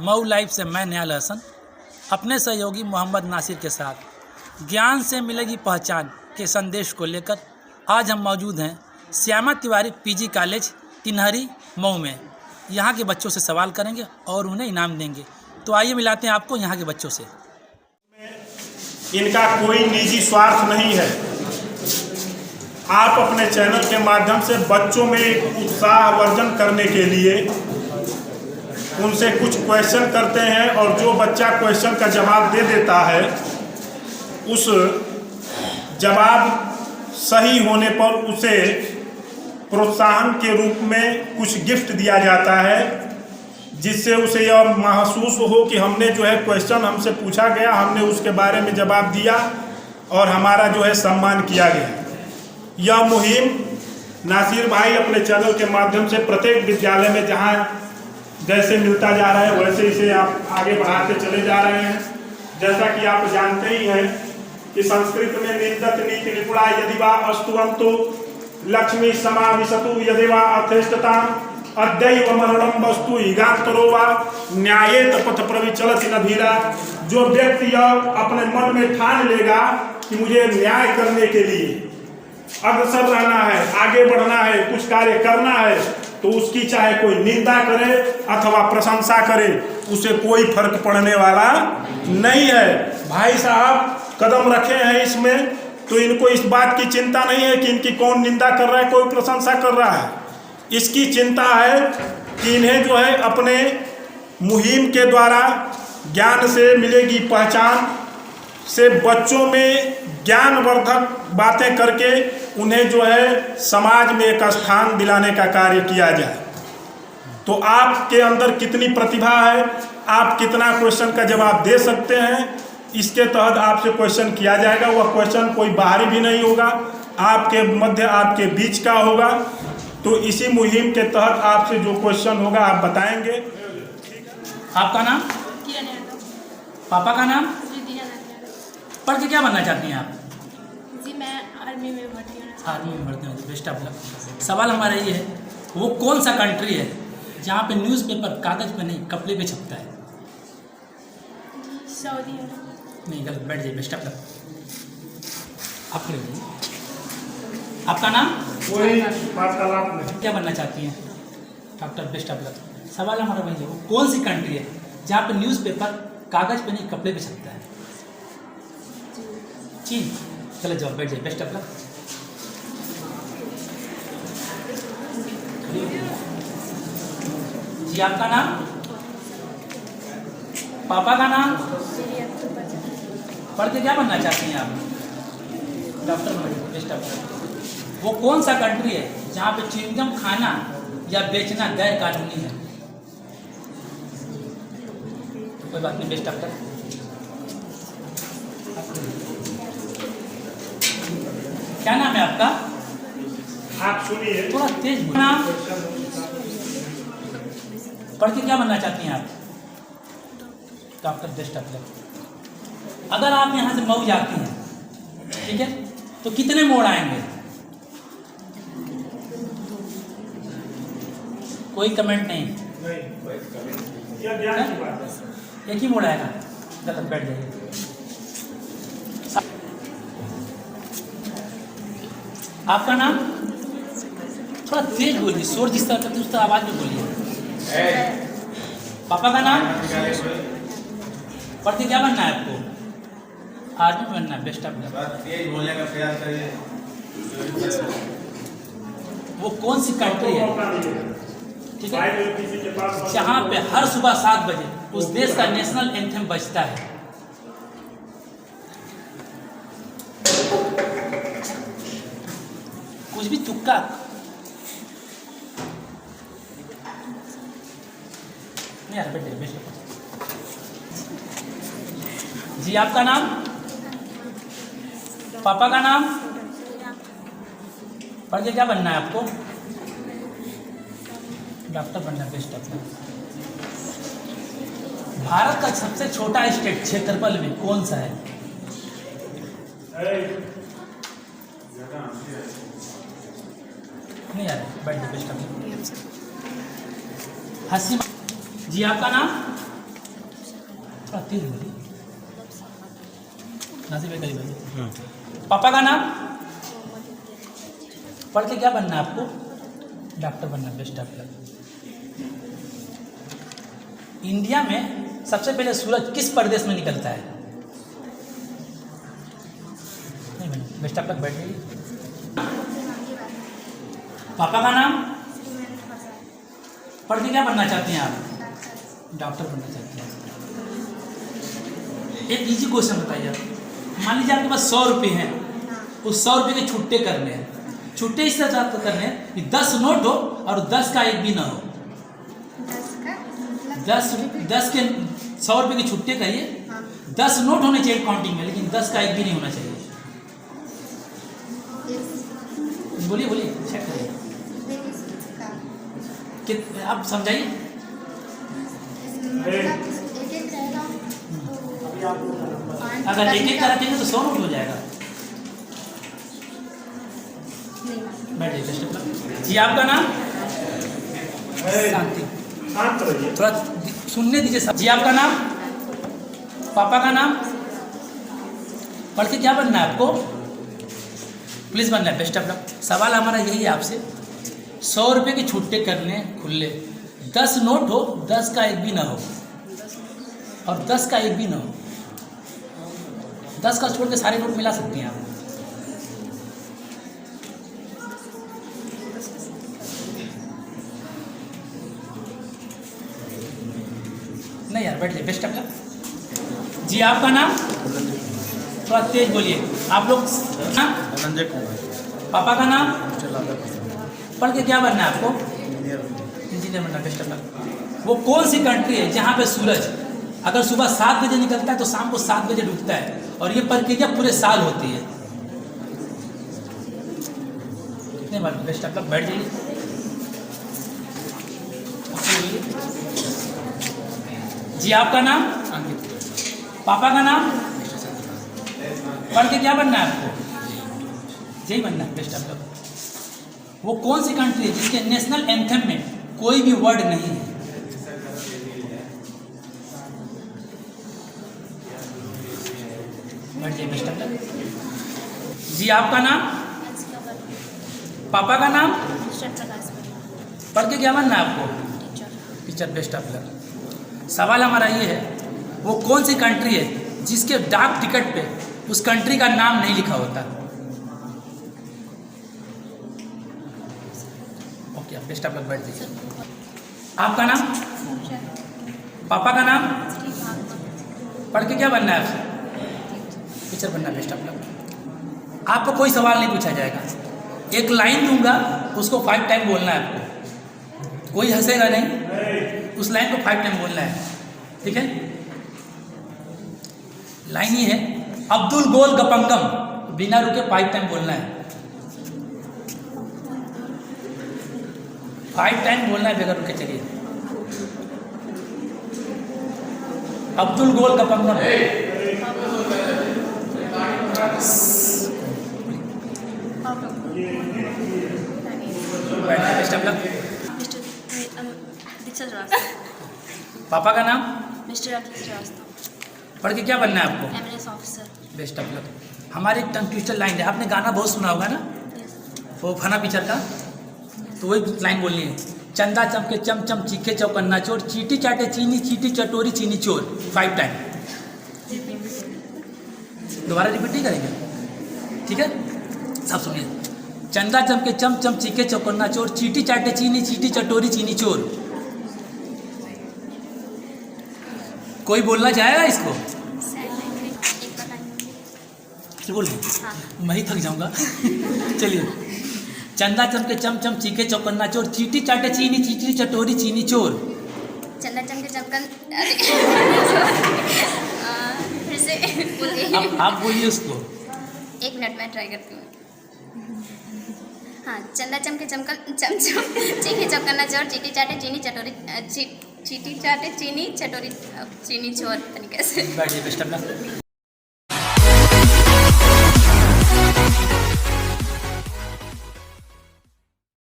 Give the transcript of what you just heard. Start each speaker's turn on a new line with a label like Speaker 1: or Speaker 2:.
Speaker 1: Mau live से मैं निहाल हसन अपने सहयोगी मोहम्मद नासिर के साथ ज्ञान से मिलेगी पहचान के संदेश को लेकर आज हम मौजूद हैं श्यामा तिवारी पीजी कॉलेज किन्हरी मऊ में। यहाँ के बच्चों से सवाल करेंगे और उन्हें इनाम देंगे। तो आइए मिलाते हैं आपको यहाँ के बच्चों से।
Speaker 2: इनका कोई निजी स्वार्थ नहीं है। आप अपने चैनल के माध्यम से बच्चों में उत्साह वर्धन करने के लिए उनसे कुछ क्वेश्चन करते हैं और जो बच्चा क्वेश्चन का जवाब दे देता है उस जवाब सही होने पर उसे प्रोत्साहन के रूप में कुछ गिफ्ट दिया जाता है, जिससे उसे यह महसूस हो कि हमने जो है क्वेश्चन हमसे पूछा गया, हमने उसके बारे में जवाब दिया और हमारा जो है सम्मान किया गया। यह मुहिम नासिर भाई अपने चैनल के माध्यम से प्रत्येक विद्यालय में जहां जैसे मिलता जा रहा है वैसे इसे आप आगे बढ़ाते चले जा रहे हैं। जैसा कि आप जानते ही हैं कि संस्कृत में निंदत नीति निपुणा यदि वा अस्तुवंतु लक्ष्मी समाविशतु यदि वा अथेष्टता अद्यैव मरणम वस्तु हिगांतरो वा न्यायेत पथ प्रविचलति न धीरा। जो व्यक्ति यह अपने मन में ठान लेगा कि मुझे न्याय करने के लिए अग्रसर रहना है, आगे बढ़ना है, कुछ कार्य करना है, तो उसकी चाहे कोई निंदा करे अथवा प्रशंसा करे, उसे कोई फर्क पड़ने वाला नहीं है। भाई साहब कदम रखे हैं इसमें, तो इनको इस बात की चिंता नहीं है कि इनकी कौन निंदा कर रहा है, कोई प्रशंसा कर रहा है। इसकी चिंता है कि इन्हें जो है अपने मुहिम के द्वारा ज्ञान से मिलेगी पहचान से बच्चों में ज्ञानवर्धक बातें करके उन्हें जो है समाज में एक स्थान दिलाने का कार्य किया जाए। तो आपके अंदर कितनी प्रतिभा है, आप कितना क्वेश्चन का जवाब दे सकते हैं, इसके तहत आपसे क्वेश्चन किया जाएगा। वह क्वेश्चन कोई बाहरी भी नहीं होगा, आपके मध्य आपके बीच का होगा। तो इसी मुहिम के तहत आपसे जो क्वेश्चन होगा आप बताएंगे।
Speaker 1: आपका नाम? पापा का नाम? पढ़ के क्या बनना चाहती हैं आप?
Speaker 3: जी मैं आर्मी में भर्ती होना।
Speaker 1: आर्मी में भर्ती होना। Best of luck. सवाल हमारा ये है, वो कौन सा कंट्री है जहाँ पे न्यूज़पेपर कागज पे नहीं कपड़े पे छपता है?
Speaker 3: सऊदी
Speaker 1: नहीं, गलत। बैठ जाइए। Best of luck. आप खड़े होइए। आपका नाम?
Speaker 2: कोई वार्तालाप नहीं।
Speaker 1: क्या बनना चाहती हैं? डॉक्टर। Best of luck. सवाल हमारा वही है, वो कौन सी कंट्री है जहाँ पे न्यूज़पेपर कागज पे नहीं कपड़े पे छपता है? चीन। चले जाओ, बैठ जाइए। Best of luck. जी आपका नाम? पापा का नाम? पढ़ के क्या बनना चाहती हैं आप? डॉक्टर बनना। Best of luck. वो कौन सा कंट्री है जहाँ पे च्युइंगम खाना या बेचना गैर कानूनी है? कोई बात नहीं। Best of luck. क्या नाम है आपका?
Speaker 2: आप सुनिए।
Speaker 1: थोड़ा तेज बोलिए। नाम? पढ़ के क्या बनना चाहती हैं आप? डॉक्टर। Best of luck. अगर आप यहाँ से मऊ जाती हैं, ठीक है, तो कितने मोड़ आएंगे? कोई कमेंट नहीं।
Speaker 2: यह ज्ञान की बात है।
Speaker 1: एक ही मोड़ आएगा। गलत। बैठ जाइए। आपका नाम? थोड़ा तेज बोलिए, शोर जिस तरह करते उस तरह आवाज में बोलिए। पापा का नाम? पढ़ के क्या बनना है आपको? आर्मी बनना है। Best of luck.
Speaker 4: तेज बोलने का प्रयास करिए।
Speaker 1: वो कौन सी कंट्री है, ठीक है,
Speaker 2: किसी के पास
Speaker 1: जहाँ पे हर सुबह 7 बजे उस देश का नेशनल एंथम बजता है? कुछ भी तुक्का। नहीं यार, बैठ जाइए। जी आपका नाम? पापा का नाम? पढ़ के क्या बनना है आपको? डॉक्टर बनना। Best of luck. भारत का सबसे छोटा स्टेट क्षेत्रफल में कौन सा है? नहीं यार, बैठ जाइए। Best of luck. हंसी। जी आपका नाम? थोड़ा तेज बोलिए। नासिर भाई करीब आइए। पापा का नाम? पढ़ के क्या बनना है आपको? डॉक्टर बनना है, बेस्ट डॉक्टर। इंडिया में सबसे पहले सूरज किस प्रदेश में निकलता है? नहीं मैडम, बेस्ट डॉक्टर बैठ जाइए। पापा का नाम? पढ़ के क्या बनना चाहते हैं आप? डॉक्टर बनना चाहते हैं। एक इजी क्वेश्चन बताइए आप। मान लीजिए आपके पास 100 रुपये हैं, उस 100 रुपये के छुट्टे करने हैं। छुट्टे इस तरह से करने हैं कि 10 नोट हो और 10 का एक भी ना हो। 10 के 100 रुपये के छुट्टे करिए। 10 नोट होने चाहिए काउंटिंग में, लेकिन 10 का एक भी नहीं होना चाहिए। बोलिए बोलिए, चेक करिए कि आप समझाइए। अगर एक एक का रखेंगे तो 100 नोट हो जाएगा। बैठिए। जी आपका नाम? शांति,
Speaker 2: शांत रहिए।
Speaker 1: थोड़ा सुनने दीजिए सब। जी आपका नाम? पापा का नाम? पढ़ के क्या बनना है आपको? पुलिस बनना है, बेस्ट ऑफ लक। सवाल हमारा यही है आपसे, 100 रुपये के छुट्टे करने खुले, 10 नोट हो, 10 का एक भी ना हो, और 10 का एक भी ना हो। 10 का छोड़ के सारे नोट मिला सकते हैं आप। नहीं यार, बैठ जाइए, बेस्ट ऑफ लक। जी आपका नाम? थोड़ा तेज बोलिए आप लोग।
Speaker 4: धनंजय कुमार।
Speaker 1: पापा का नाम? पढ़ के क्या बनना है आपको? इंजीनियर बनना, बेस्ट ऑफ लक। वो कौन सी कंट्री है जहाँ पे सूरज अगर सुबह 7 बजे निकलता है तो शाम को 7 बजे डूबता है, और ये प्रक्रिया पूरे साल होती है? कितने बार? बेस्ट ऑफ लक, बैठ जाइए। जी आपका नाम? पापा का नाम? पढ़ के क्या बनना है आपको? यही बनना है, बेस्ट ऑफ लक। वो कौन सी कंट्री है जिसके नेशनल एंथम में कोई भी वर्ड नहीं है? बैठ जाइए, बेस्ट ऑफ लक। जी आपका नाम? पापा का नाम? पढ़ के क्या बनना है आपको? Teacher, best of luck. सवाल हमारा ये है, वो कौन सी कंट्री है जिसके डाक टिकट पे उस कंट्री का नाम नहीं लिखा होता? ओके, आप बेस्ट ऑफ लक, बैठ दीजिए। आपका नाम? पापा का नाम? पढ़ के क्या बनना है आपसे? टीचर बनना, बेस्ट ऑफ लक। आपको कोई सवाल नहीं पूछा जाएगा, एक लाइन दूंगा, उसको 5 टाइम बोलना है आपको। कोई हंसेगा नहीं, उस लाइन को 5 टाइम बोलना है, ठीक है? लाइन ही है, अब्दुल गोल गपंगम, बिना रुके 5 टाइम बोलना है। 5 टाइम बोलना है बगैर रुके। चलिए, अब्दुल गोल गपंगम। Best of luck. पापा का नाम?
Speaker 3: मिस्टर अखिल श्रीवास्तव।
Speaker 1: पढ़ के क्या बनना है आपको?
Speaker 3: MNS officer.
Speaker 1: Best of luck. हमारे एक टंग ट्विस्टर लाइन है, आपने गाना बहुत सुना होगा ना, वो फना पिक्चर का, तो वही लाइन बोलनी है। चंदा चमके चम चम चीखे चौकन्ना चोर, चीटी चाटे चीनी चीटी चटोरी चीनी चोर। 5 टाइम। दोबारा रिपीट नहीं करेंगे, ठीक है? सब सुनिए। चंदा चमके चम चम चीखे चौकन्ना चोर, चीटी चाटे चीनी चीटी चटोरी चीनी चोर। कोई बोलना चाहेगा इसको? बोलिए, मैं ही थक जाऊंगा। चलिए, चंदा चमके चम चम चीखे चौकन्ना चोर, चीटी चाटे चीनी चीटी चटोरी चीनी चोर।
Speaker 3: चंदा चमके चमकन, फिर से बोलिए।
Speaker 1: अब आप बोलिए उसको।
Speaker 3: 1 मिनट में ट्राई करती हूँ। हाँ, चंदा चमके चमकन चमचम चीखे चौकन्ना चोर, चीटी चाटे चीनी चटोरी चीटी चाटे चीनी चटोरी चीनी चोर। कैसे?
Speaker 1: बैठिए, बेस्ट ऑफ लक।